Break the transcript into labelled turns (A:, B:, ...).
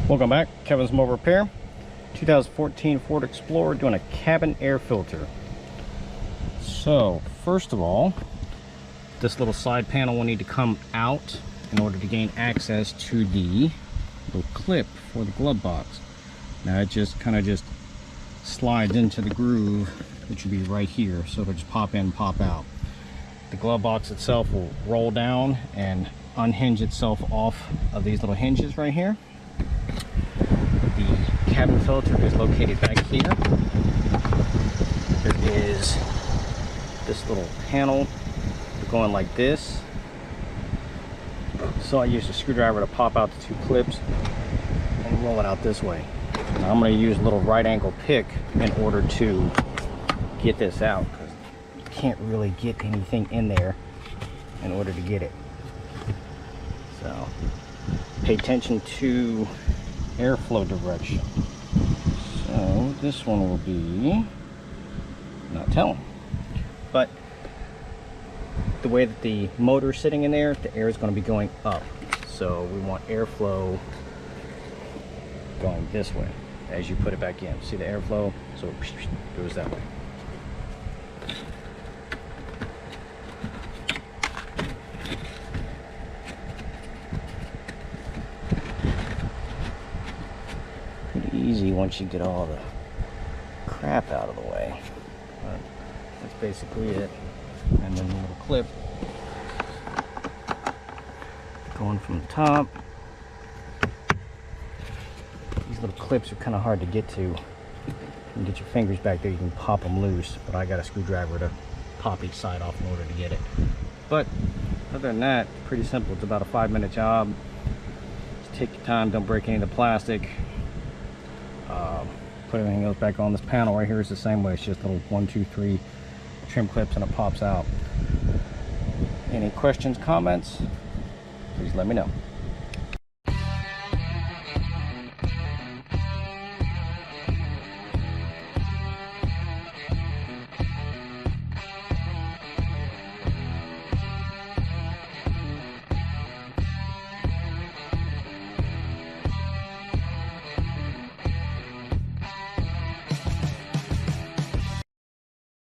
A: Welcome back, Kevin's Mobile Repair. 2014 Ford Explorer doing a cabin air filter. So first of all, this little side panel will need to come out in order to gain access to the little clip for the glove box. Now it just kind of slides into the groove, which would be right here, so it'll just pop in, pop out. The glove box itself will roll down and unhinge itself off of these little hinges right here. The cabin filter is located back here. There is this little panel going like this. So I used a screwdriver to pop out the two clips and roll it out this way. Now I'm going to use a little right angle pick in order to get this out, because you can't really get anything in there in order to get it. So pay attention to airflow direction. So this one will be, not telling, but the way that the motor is sitting in there, the air is going to be going up. So we want airflow going this way as you put it back in. See the airflow? So it goes that way. Pretty easy once you get all the crap out of the way. But that's basically it. And then the little clip going from the top. These little clips are kind of hard to get to. You can get your fingers back there, you can pop them loose, but I got a screwdriver to pop each side off in order to get it. But other than that, pretty simple. It's about a 5-minute job. Just take your time, don't break any of the plastic. Put everything else back on. This panel right here is the same way. It's just little 1, 2, 3 trim clips and it pops out. Any questions, comments, please let me know.